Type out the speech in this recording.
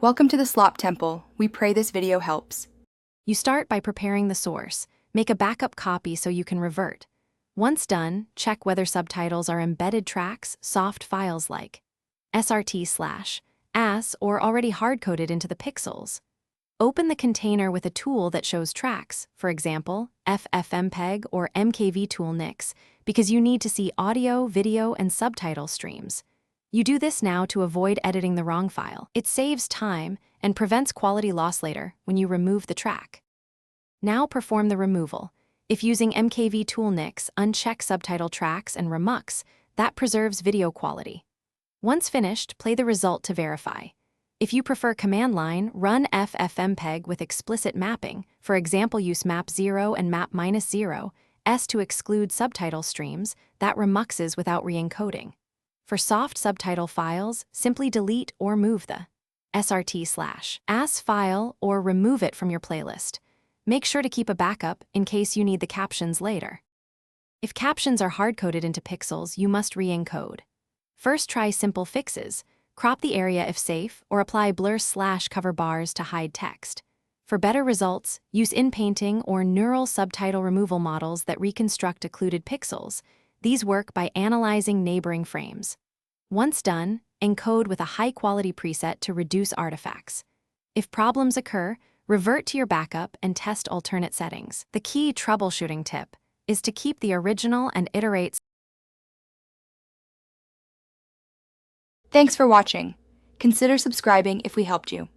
Welcome to the Slop Temple. We pray this video helps. You start by preparing the source. Make a backup copy so you can revert. Once done, check whether subtitles are embedded tracks, soft files like SRT/AS, or already hard-coded into the pixels. Open the container with a tool that shows tracks, for example, FFmpeg or mkvtoolnix, because you need to see audio, video, and subtitle streams. You do this now to avoid editing the wrong file. It saves time and prevents quality loss later when you remove the track. Now perform the removal. If using mkvtoolnix, uncheck subtitle tracks and remux. That preserves video quality. Once finished, play the result to verify. If you prefer command line, run FFmpeg with explicit mapping. For example, use map 0 and map -0, S to exclude subtitle streams. That remuxes without re-encoding. For soft subtitle files, simply delete or move the SRT/AS file or remove it from your playlist. Make sure to keep a backup in case you need the captions later. If captions are hard-coded into pixels, you must re-encode. First, try simple fixes. Crop the area if safe, or apply blur/cover bars to hide text. For better results, use inpainting or neural subtitle removal models that reconstruct occluded pixels. These work by analyzing neighboring frames. Once done, encode with a high-quality preset to reduce artifacts. If problems occur, revert to your backup and test alternate settings. The key troubleshooting tip is to keep the original and iterate. Thanks for watching. Consider subscribing if we helped you.